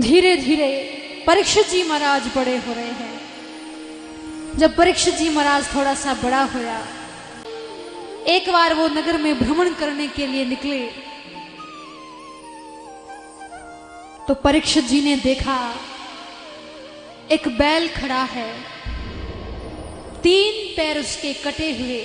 धीरे धीरे परीक्षित जी महाराज बड़े हो रहे हैं। जब परीक्षित जी महाराज थोड़ा सा बड़ा होया, एक बार वो नगर में भ्रमण करने के लिए निकले तो परीक्षित जी ने देखा एक बैल खड़ा है, 3 पैर उसके कटे हुए,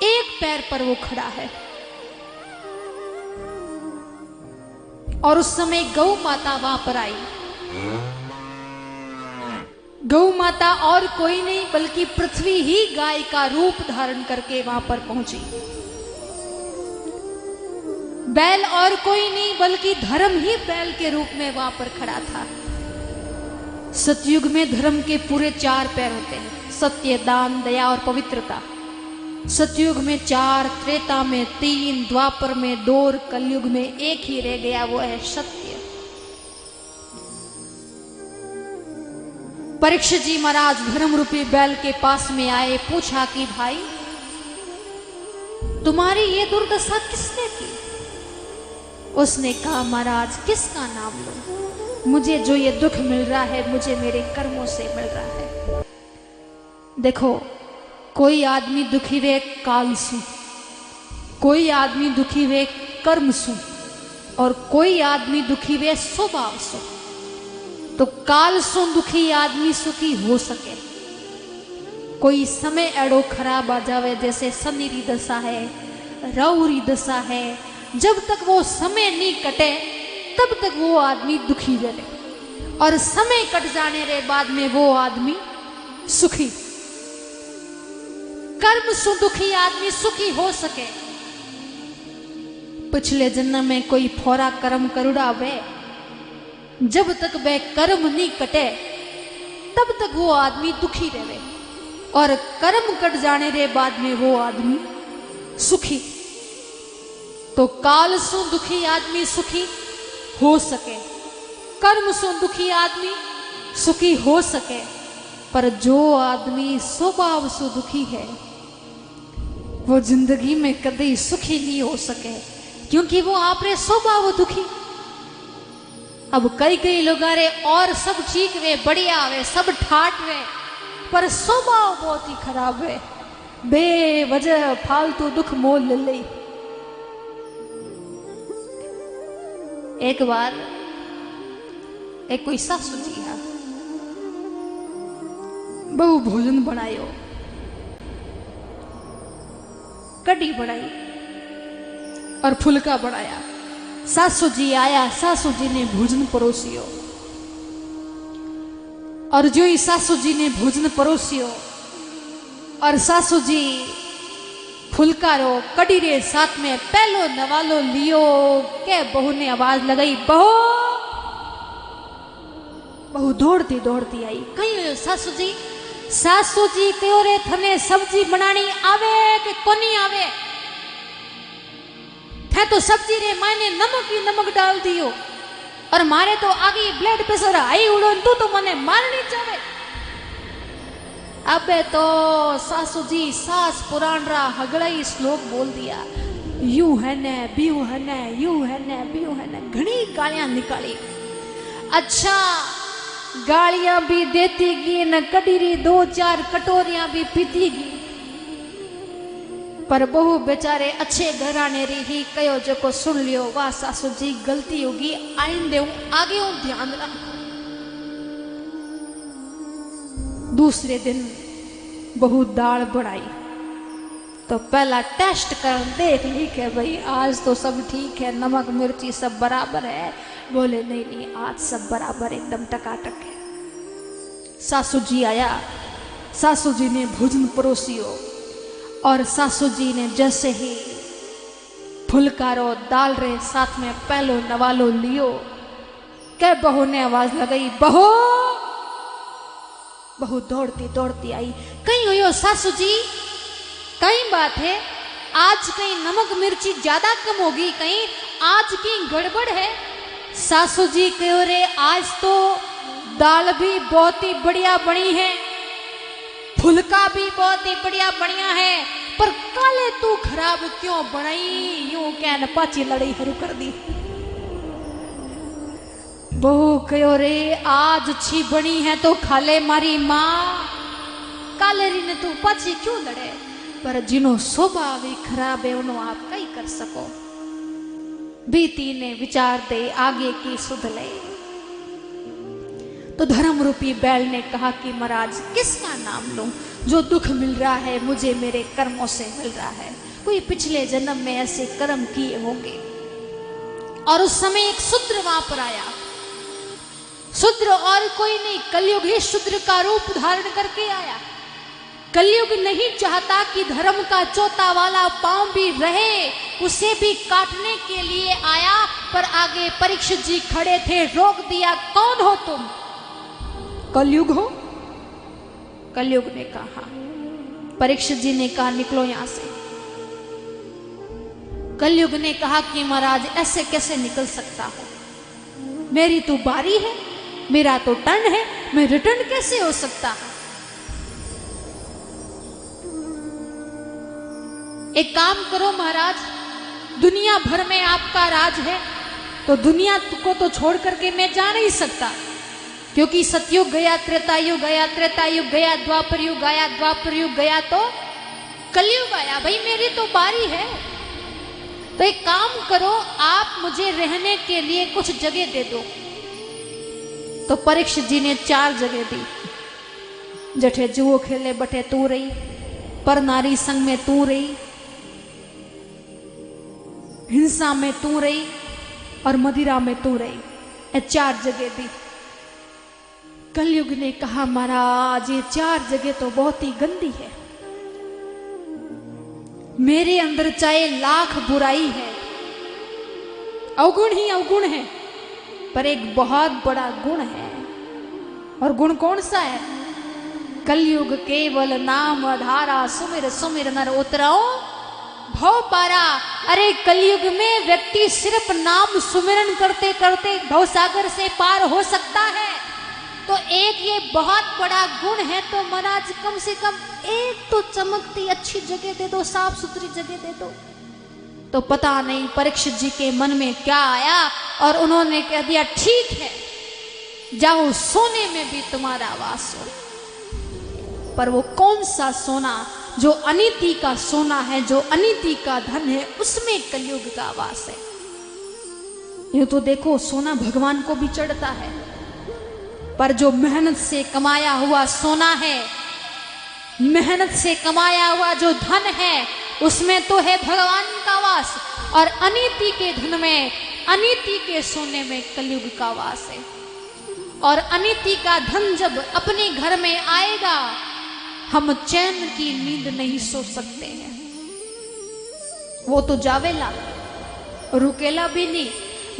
एक पैर पर वो खड़ा है। और उस समय गौ माता वहां पर आई। गौ माता और कोई नहीं बल्कि पृथ्वी ही गाय का रूप धारण करके वहां पर पहुंची। बैल और कोई नहीं बल्कि धर्म ही बैल के रूप में वहां पर खड़ा था। सतयुग में धर्म के पूरे 4 पैर होते हैं, सत्य, दान, दया और पवित्रता। सतयुग में 4, त्रेता में 3, द्वापर में 2 और कलयुग में 1 ही रह गया, वो है सत्य। परीक्षित जी महाराज धर्म रूपी बैल के पास में आए, पूछा कि भाई तुम्हारी ये दुर्दशा किसने की? उसने कहा महाराज किसका नाम लो, मुझे जो ये दुख मिल रहा है मुझे मेरे कर्मों से मिल रहा है। देखो, कोई आदमी दुखी वे काल सु, कोई आदमी दुखी वे कर्म सु, और कोई आदमी दुखी वे स्वभाव सु। तो काल सु दुखी आदमी सुखी हो सके। कोई समय एड़ो खराब आ जावे, जैसे शनि री दशा है, राहु री दशा है, जब तक वो समय नहीं कटे तब तक वो आदमी दुखी रहे, और समय कट जाने के बाद में वो आदमी सुखी। कर्म सु दुखी आदमी सुखी हो सके। पिछले जन्म में कोई फोरा कर्म करुड़ा वे, जब तक वह कर्म नहीं कटे तब तक वो आदमी दुखी रहे, और कर्म कट जाने के बाद में वो आदमी सुखी। तो काल सु दुखी आदमी सुखी हो सके, कर्म सु दुखी आदमी सुखी हो सके, पर जो आदमी स्वभाव से दुखी है वो जिंदगी में कभी सुखी नहीं हो सके, क्योंकि वो आपरे स्वभाव दुखी। अब कई लोग अरे और सब ठीक वे, बढ़िया वे, सब ठाट वे, पर स्वभाव बहुत ही खराब है, बेवजह फालतू दुख मोल ले ली। एक बार एक कोई सासू जी है, बहु भोजन बनायो, कड़ी बनाई और फुलका बनाया। सासू जी आया, सासू जी ने भोजन परोसियो, और जो ही सासू जी ने भोजन परोसियो और सासू जी फुलका रो कड़ी रे साथ में पहलो नवालो लियो के बहू ने आवाज लगाई, बहू। बहू दौड़ती दौड़ती आई, कहीं सासू जी, सासू जी कहो रे थने सब्जी बनानी आवे कि कोनी आवे? थे तो सब्जी रे मायने नमक ही नमक डाल दियो, और मारे तो आगे ब्लड प्रेशर हाई उड़ो, तू तो मने मारनी चाहे। अबे तो सासू जी सास पुराण रा हगड़ाई श्लोक बोल दिया, यू है ने बीयू है ने, यू है ने बीयू है ने, घनी गालियां निकाली। अच्छा, गालियां भी देती गई न, कड़ीरी 2-4 कटोरियां भी पीती गई, पर बहु बेचारे अच्छे घराने री ही कयो जो सुन लियो, वाह सासू जी गलती होगी, आइंदे आगे हूं ध्यान रख। दूसरे दिन बहु दाल बढ़ाई तो पहला टेस्ट कर देख ली के भाई आज तो सब ठीक है, नमक मिर्ची सब बराबर है। बोले नहीं नहीं, आज सब बराबर एकदम टकाटक है। सासू जी आया, सासू जी ने भोजन परोसियो, और सासू जी ने जैसे ही फुलकारो दाल रे साथ में पहलो नवालो लियो के बहू ने आवाज लगाई, बहू। बहू दौड़ती दौड़ती आई, कहीं हो सासू जी, कहीं बात है, आज कहीं नमक मिर्ची ज्यादा कम होगी, कहीं आज की गड़बड़ है? सासू जी कहो रे आज तो दाल भी बहुत ही बढ़िया बनी है, फुलका भी बहुत ही बढ़िया बढ़िया है, पर काले तू खराब क्यों बनाई? यूं कह न पाची लड़ाई शुरू कर दी। बहु कहो रे आज अच्छी बनी है तो खाले मारी माँ, कालेरी ने तू पाछी क्यों लड़े, पर जिनो स्वभाव ही खराब है उन्हों आप कई कर सको। बीती ने विचार दे आगे की सुध ले। तो धर्म रूपी बैल ने कहा कि महाराज किसका नाम लूं, जो दुख मिल रहा है मुझे मेरे कर्मों से मिल रहा है, कोई पिछले जन्म में ऐसे कर्म किए होंगे। और उस समय एक शूद्र वहां पर आया, शूद्र और कोई नहीं, कलयुग ही शूद्र का रूप धारण करके आया। कलयुग नहीं चाहता कि धर्म का चौथा वाला पांव भी रहे, उसे भी काटने के लिए आया। पर आगे परीक्षित जी खड़े थे, रोक दिया, कौन हो तुम? कलयुग हो? कलयुग ने कहा। परीक्षित जी ने कहा निकलो यहां से। कलयुग ने कहा कि महाराज ऐसे कैसे निकल सकता हो, मेरी तो बारी है, मेरा तो टर्न है, मैं रिटर्न कैसे हो सकता है? एक काम करो महाराज, दुनिया भर में आपका राज है, तो दुनिया को तो छोड़ करके मैं जा नहीं सकता, क्योंकि सतयुग गया, त्रेतायुग गया, त्रेतायुग गया, द्वापर युग गया, द्वापर युग गया, तो कलयुग आया। भाई मेरी तो बारी है, तो एक काम करो, आप मुझे रहने के लिए कुछ जगह दे दो। तो परीक्षित जी ने 4 जगह दी। जठे जुओ खेले बठे तू रही, पर नारी संग में तू रही, हिंसा में तू रही, और मदिरा में तू रही, ये 4 जगह दी। कलयुग ने कहा महाराज ये 4 जगह तो बहुत ही गंदी है, मेरे अंदर चाहे लाख बुराई है, अवगुण ही अवगुण है, पर एक बहुत बड़ा गुण है। और गुण कौन सा है? कलयुग केवल नाम आधारा, सुमिर सुमिर नर उतराओ भव पारा। अरे कलयुग में व्यक्ति सिर्फ नाम सुमिरन करते करते भवसागर से पार हो सकता है, तो एक ये बहुत बड़ा गुण है। तो महाराज कम से कम एक तो चमकती अच्छी जगह दे दो, साफ सुथरी जगह दे दो। तो पता नहीं परीक्षित जी के मन में क्या आया, और उन्होंने कह दिया ठीक है, जाओ सोने में भी तुम्हारा वास हो। पर वो कौन सा सोना? जो अनीति का सोना है, जो अनीति का धन है, उसमें कलयुग का वास है। यूं तो देखो सोना भगवान को भी चढ़ता है, पर जो मेहनत से कमाया हुआ सोना है, मेहनत से कमाया हुआ जो धन है, उसमें तो है भगवान का वास। और अनीति के धन में, अनीति के सोने में कलयुग का वास है। और अनीति का धन जब अपने घर में आएगा, हम चैन की नींद नहीं सो सकते हैं। वो तो जावेला, रुकेला भी नहीं,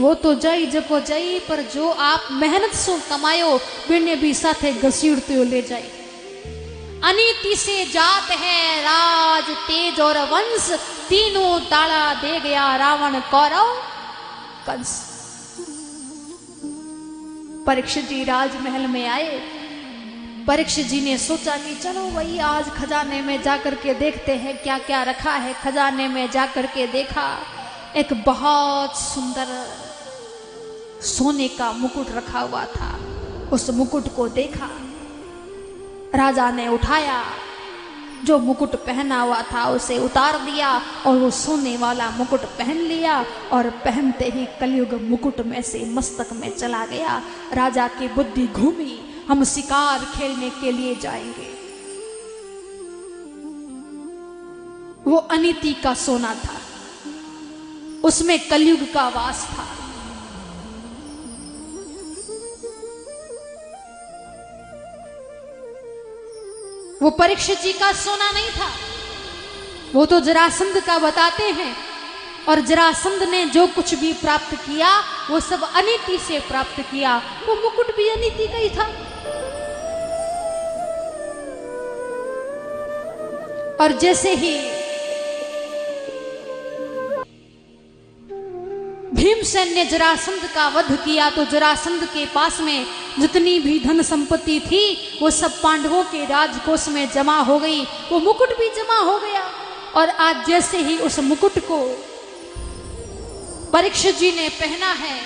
वो तो जाई जको जाई, पर जो आप मेहनत से कमायो बिने भी साथे घसीटते ले जाए। अनीति से जात है राज तेज और वंश, तीनों ताला दे गया रावण कौरव कंस। परीक्षित जी राजमहल में आए। परीक्षित जी ने सोचा कि चलो भाई आज खजाने में जाकर के देखते हैं क्या क्या रखा है। खजाने में जाकर के देखा, एक बहुत सुंदर सोने का मुकुट रखा हुआ था। उस मुकुट को देखा, राजा ने उठाया, जो मुकुट पहना हुआ था उसे उतार दिया और वो सोने वाला मुकुट पहन लिया। और पहनते ही कलयुग मुकुट में से मस्तक में चला गया। राजा की बुद्धि घूमी, हम शिकार खेलने के लिए जाएंगे। वो अनीति का सोना था, उसमें कलयुग का वास था। वो परीक्षित जी का सोना नहीं था, वो तो जरासंध का बताते हैं। और जरासंध ने जो कुछ भी प्राप्त किया वो सब अनीति से प्राप्त किया। वो मुकुट भी अनीति का ही था। और जैसे ही भीमसेन ने जरासंध का वध किया तो जरासंध के पास में जितनी भी धन संपत्ति थी वो सब पांडवों के राजकोष में जमा हो गई। वो मुकुट भी जमा हो गया। और आज जैसे ही उस मुकुट को परीक्षित जी ने पहना है,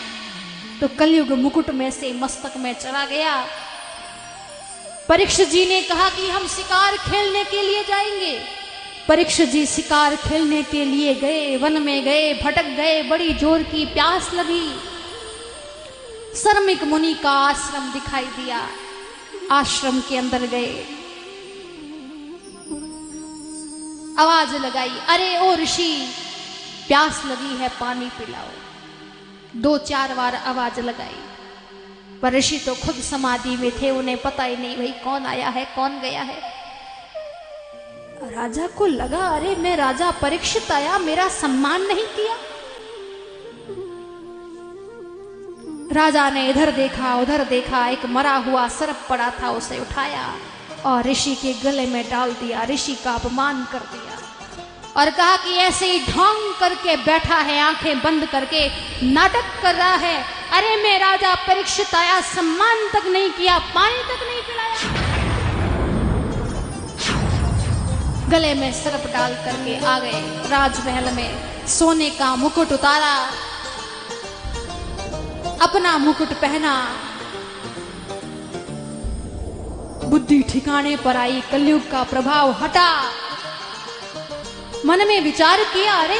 तो कलयुग मुकुट में से मस्तक में चला गया। परीक्षित जी ने कहा कि हम शिकार खेलने के लिए जाएंगे। परीक्षित जी शिकार खेलने के लिए गए, वन में गए, भटक गए, बड़ी जोर की प्यास लगी। शर्मिक मुनि का आश्रम दिखाई दिया, आश्रम के अंदर गए, आवाज लगाई, अरे ओ ऋषि प्यास लगी है, पानी पिलाओ। 2-4 बार आवाज लगाई, पर ऋषि तो खुद समाधि में थे, उन्हें पता ही नहीं भाई कौन आया है कौन गया है। राजा को लगा अरे मैं राजा परीक्षित आया, मेरा सम्मान नहीं किया। राजा ने इधर देखा उधर देखा, एक मरा हुआ सर्प पड़ा था, उसे उठाया और ऋषि के गले में डाल दिया। ऋषि का अपमान कर दिया और कहा कि ऐसे ही ढोंग करके बैठा है, आंखें बंद करके नाटक कर रहा है। अरे मैं राजा परीक्षित आया, सम्मान तक नहीं किया, पानी तक नहीं पिलाया। गले में सर्प डाल करके आ गए राजमहल में, सोने का मुकुट उतारा, अपना मुकुट पहना, बुद्धि ठिकाने पर आई, कलयुग का प्रभाव हटा। मन में विचार किया अरे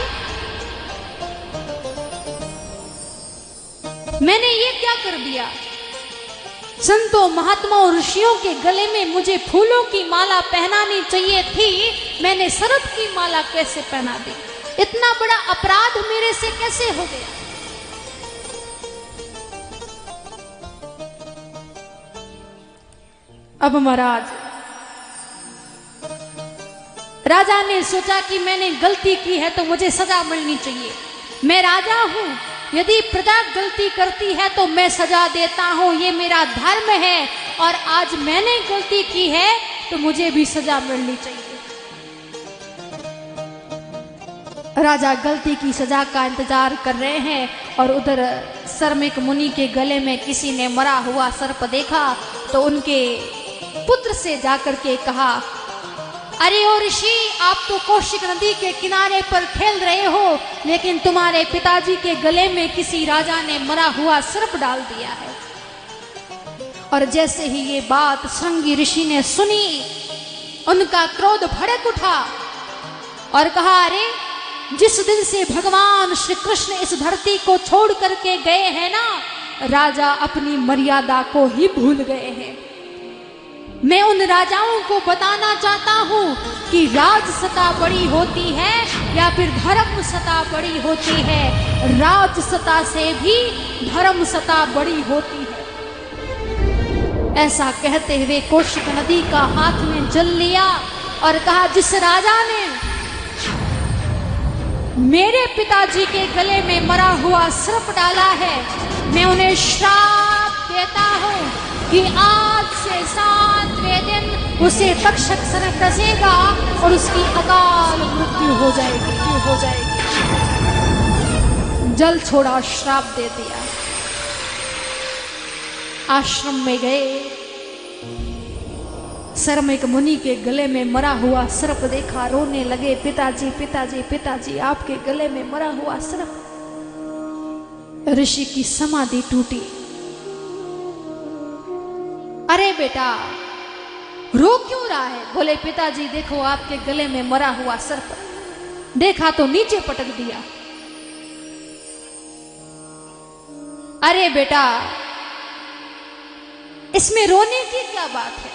मैंने ये क्या कर दिया। संतों महात्माओं ऋषियों के गले में मुझे फूलों की माला पहनानी चाहिए थी, मैंने सर्प की माला कैसे पहना दी। इतना बड़ा अपराध मेरे से कैसे हो गया। अब महाराज राजा ने सोचा कि मैंने गलती की है तो मुझे सजा मिलनी चाहिए। मैं राजा हूं, यदि प्रजा गलती करती है तो मैं सजा देता हूं, ये मेरा धर्म है। और आज मैंने गलती की है तो मुझे भी सजा मिलनी चाहिए। राजा गलती की सजा का इंतजार कर रहे हैं और उधर शर्मिक मुनि के गले में किसी ने मरा हुआ सर्प देखा तो उनके पुत्र से जाकर के कहा, अरे ओ ऋषि, आप तो कौशिक नदी के किनारे पर खेल रहे हो, लेकिन तुम्हारे पिताजी के गले में किसी राजा ने मरा हुआ सर्प डाल दिया है। और जैसे ही ये बात श्रृंगी ऋषि ने सुनी, उनका क्रोध भड़क उठा और कहा, अरे जिस दिन से भगवान श्री कृष्ण इस धरती को छोड़ करके गए हैं ना, राजा अपनी मर्यादा को ही भूल गए हैं। मैं उन राजाओं को बताना चाहता हूं कि राज सत्ता बड़ी होती है या फिर धर्म सत्ता बड़ी होती है। राज सत्ता से भी धर्म सत्ता बड़ी होती है। ऐसा कहते हुए कौशिक नदी का हाथ में जल लिया और कहा, जिस राजा ने मेरे पिताजी के गले में मरा हुआ सर्प डाला है, मैं उन्हें श्राप देता हूं कि आज से 7वें दिन उसे तक्षक सर्प डसेगा और उसकी अकाल मृत्यु हो जाएगी। जल छोड़ा, श्राप दे दिया। आश्रम में गए, शर्मिक मुनि के गले में मरा हुआ सर्प देखा, रोने लगे, पिताजी पिताजी पिताजी, आपके गले में मरा हुआ सर्प। ऋषि की समाधि टूटी। अरे बेटा रो क्यों रहा है? बोले, पिताजी देखो आपके गले में मरा हुआ सर्प। देखा तो नीचे पटक दिया। अरे बेटा इसमें रोने की क्या बात है?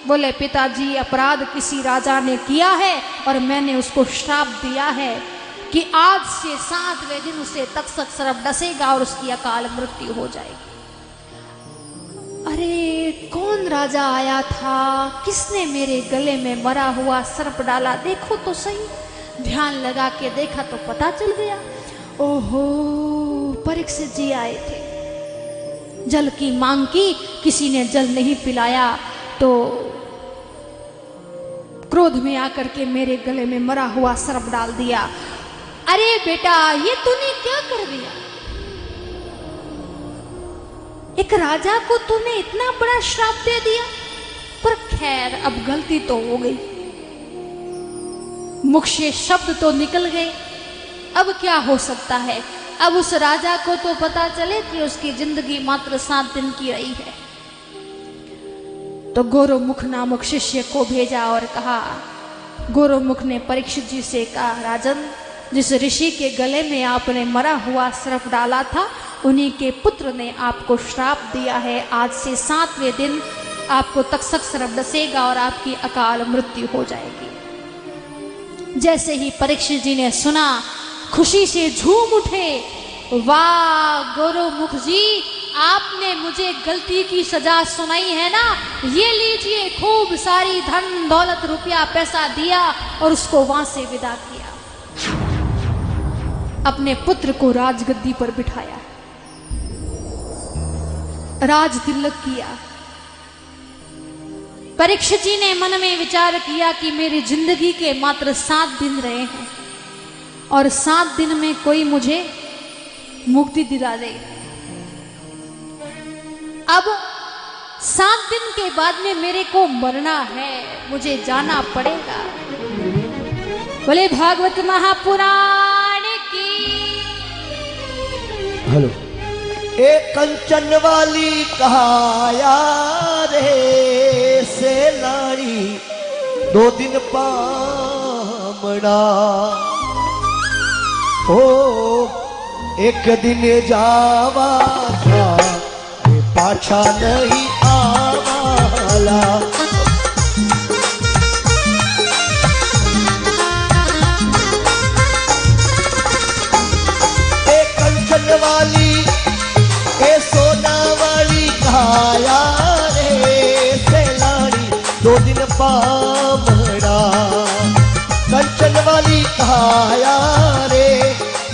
बोले, पिताजी अपराध किसी राजा ने किया है और मैंने उसको श्राप दिया है कि आज से 7वें दिन उसे तक्षक सर्प डसेगा और उसकी अकाल मृत्यु हो जाएगी। अरे कौन राजा आया था, किसने मेरे गले में मरा हुआ सर्प डाला? देखो तो सही। ध्यान लगा के देखा तो पता चल गया। ओहो, परीक्षित जी आए थे। जल की मांग की, किसी ने जल नहीं पिलाया तो क्रोध में आकर के मेरे गले में मरा हुआ सर्प डाल दिया। अरे बेटा ये तूने क्या कर दिया? एक राजा को तूने इतना बड़ा श्राप दे दिया। पर खैर अब गलती तो हो गई, मुख से शब्द तो निकल गए, अब क्या हो सकता है। अब उस राजा को तो पता चले कि उसकी जिंदगी मात्र 7 दिन की रही है। तो गौरवमुख नामक शिष्य को भेजा और कहा, गौरवमुख ने परीक्षित जी से कहा, राजन, जिस ऋषि के गले में आपने मरा हुआ सर्प डाला था, उन्हीं के पुत्र ने आपको श्राप दिया है। आज से 7वें दिन आपको तक्षक सर्प डसेगा और आपकी अकाल मृत्यु हो जाएगी। जैसे ही परीक्षित जी ने सुना, खुशी से झूम उठे, वाह गौरवमुख जी, आपने मुझे गलती की सजा सुनाई है ना, ये लीजिए, खूब सारी धन दौलत रुपया पैसा दिया और उसको वहां से विदा किया। अपने पुत्र को राजगद्दी पर बिठाया, राज तिलक किया। परीक्षित जी ने मन में विचार किया कि मेरी जिंदगी के मात्र 7 दिन रहे हैं और 7 दिन में कोई मुझे मुक्ति दिला दे। अब 7 दिन के बाद में मेरे को मरना है, मुझे जाना पड़ेगा। बोले भागवत महापुराण की। हेलो। एक कंचन वाली कहाया रे से लाड़ी 2 दिन पामड़ा, ओ एक दिन जावा था पाछा नहीं आवाला। एक कंचन वाली ए सोना वाली कहाया रे सेलानी 2 दिन पामड़ा। कंचन वाली कहाया रे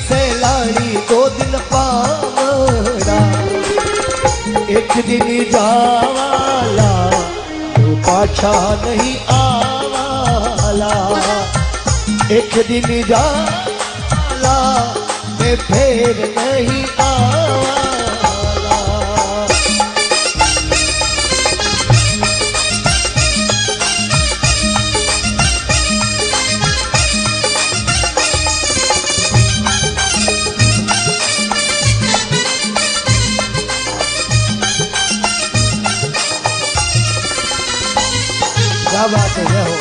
सेलानी 2 दिन पामड़ा। एक दिन जावाला तो पाछा नहीं आवाला। एक दिन जाला मैं फिर नहीं आवाला। क्या बात है हो।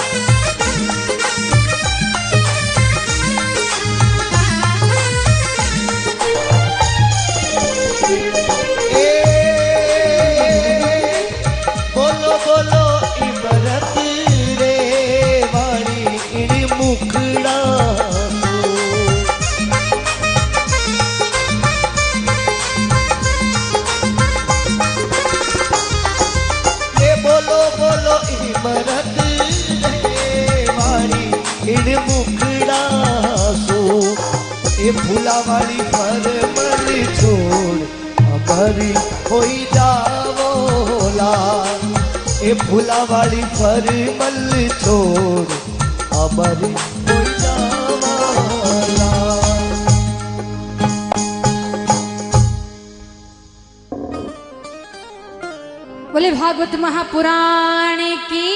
बोलो बोलो इमरत रे वाणी इन मुखड़ा ये बोलो बोलो इमरत रे वाणी इन मुखड़ा सो। ये फूला वाली फरमल छोड़ हमारी होई जावोला। ये फूला वाली फरमल छोड़ हमारी होई जावोला। बोले भागवत महापुराण की।